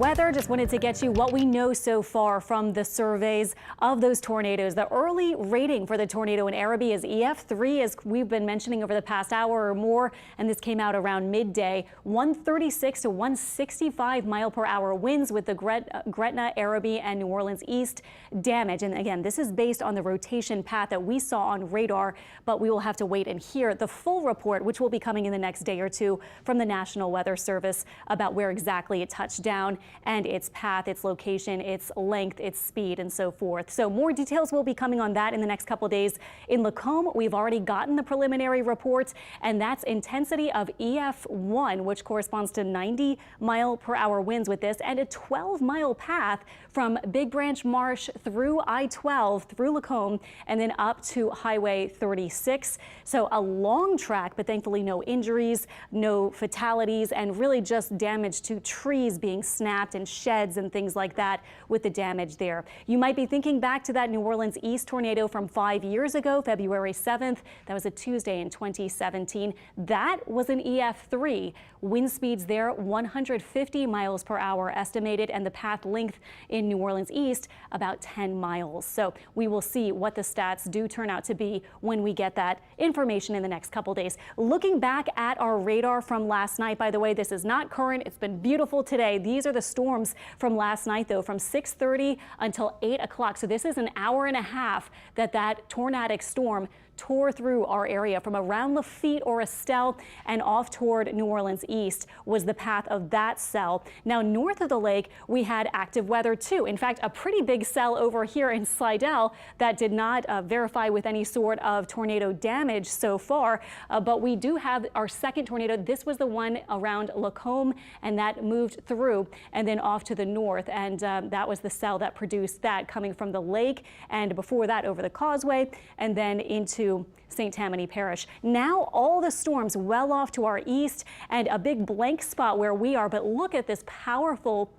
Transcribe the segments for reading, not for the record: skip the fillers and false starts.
Weather, just wanted to get you what we know so far from the surveys of those tornadoes. The early rating for the tornado in Arabi is EF3, as we've been mentioning over the past hour or more, and this came out around midday. 136 to 165 mile per hour winds with the Gretna, Arabi, and New Orleans East damage. And again, this is based on the rotation path that we saw on radar, but we will have to wait and hear the full report, which will be coming in the next day or two from the National Weather Service about where exactly it touched down and its path, its location, its length, its speed, and so forth. So more details will be coming on that in the next couple of days. In Lacombe, we've already gotten the preliminary reports, and that's intensity of EF1, which corresponds to 90 mile per hour winds with this, and a 12-mile path from Big Branch Marsh through I-12, through Lacombe, and then up to Highway 36. So a long track, but thankfully no injuries, no fatalities, and really just damage to trees being snapped and sheds and things like that with the damage there. You might be thinking back to that New Orleans East tornado from 5 years ago, February 7th. That was a Tuesday in 2017. That was an EF3. Wind speeds there 150 miles per hour estimated, and the path length in New Orleans East about 10 miles. So we will see what the stats do turn out to be when we get that information in the next couple days. Looking back at our radar from last night, by the way, this is not current. It's been beautiful today. These are the storms from last night, though, from 6:30 until 8 o'clock. So this is an hour and a half that tornadic storm tore through our area from around Lafitte or Estelle and off toward New Orleans East was the path of that cell. Now, north of the lake, we had active weather too. In fact, a pretty big cell over here in Slidell that did not verify with any sort of tornado damage so far, but we do have our second tornado. This was the one around Lacombe, and that moved through and then off to the north, and that was the cell that produced that coming from the lake, and before that over the causeway, and then into St. Tammany Parish. Now all the storms well off to our east and a big blank spot where we are, but look at this powerful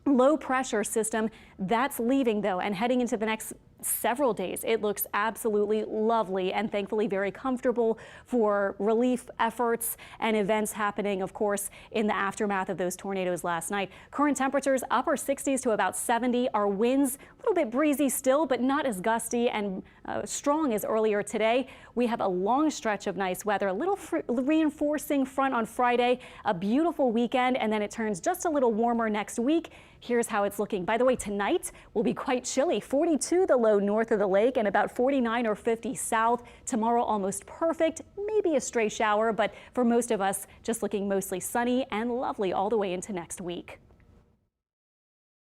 low pressure system that's leaving though and heading into the next several days. It looks absolutely lovely and thankfully very comfortable for relief efforts and events happening, of course, in the aftermath of those tornadoes last night. Current temperatures upper 60s to about 70. Our winds a little bit breezy still, but not as gusty and strong as earlier today. We have a long stretch of nice weather, a little reinforcing front on Friday, a beautiful weekend, and then it turns just a little warmer next week. Here's how it's looking. By the way, tonight will be quite chilly. 42 the low north of the lake and about 49 or 50 south. Tomorrow almost perfect, maybe a stray shower, but for most of us just looking mostly sunny and lovely all the way into next week.